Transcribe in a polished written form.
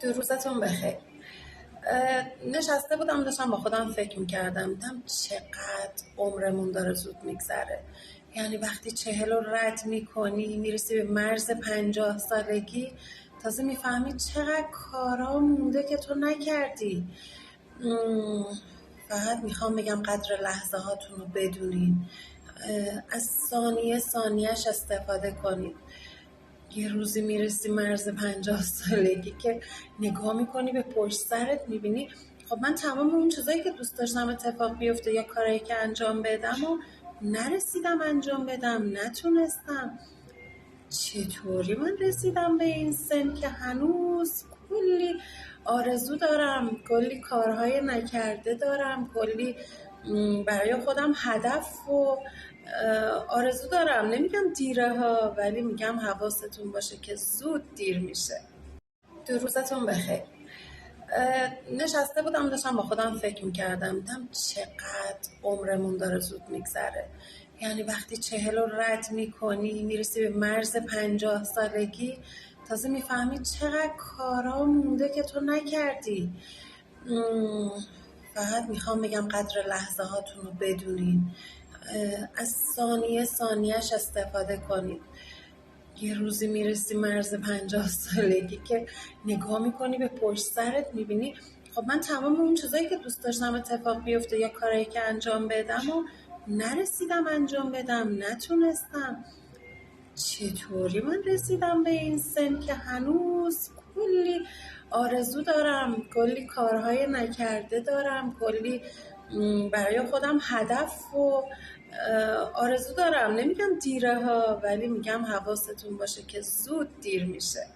روزتون بخیر. نشسته بودم داشتم با خودم فکر میکردم دیدم چقدر عمرمون داره زود میگذره. یعنی وقتی 40 رو رد میکنی میرسی به مرز 50 سالگی، تازه میفهمی چقدر کارا مونده که تو نکردی. فقط میخوام بگم قدر لحظه هاتون رو بدونین، از ثانیه ثانیهش استفاده کنین. یه روزی میرسی مرز 50 سالگی که نگاه میکنی به پشت سرت میبینی خب من تمام اون چیزایی که دوست داشتم اتفاق بیفته یا کارایی که انجام بدم و نرسیدم انجام بدم، نتونستم. چطوری من رسیدم به این سن که هنوز کلی آرزو دارم، کلی کارهای نکرده دارم، کلی برای خودم هدف و آرزو دارم. نمیگم دیره ها، ولی میگم حواستون باشه که زود دیر میشه. روزتون بخیر. نشسته بودم داشتم با خودم فکر میکردم دیدم چقدر عمرمون داره زود میگذره. یعنی وقتی 40 رو رد میکنی میرسی به مرز 50 سالگی، تازه میفهمی چقدر کارا مونده که تو نکردی. فقط میخوام بگم قدر لحظه هاتون رو بدونین، از ثانیه ثانیهش استفاده کنین. یه روزی میرسی مرز 50 سالگی که نگاه میکنی به پشت سرت میبینی خب من تمام اون چیزایی که دوست داشتم اتفاق بیفته یا کارایی که انجام بدم و نرسیدم انجام بدم، نتونستم. چطوری من رسیدم به این سن که هنوز کلی آرزو دارم، کلی کارهای نکرده دارم، کلی برای خودم هدف و آرزو دارم. نمیگم دیره ها، ولی میگم حواستون باشه که زود دیر میشه.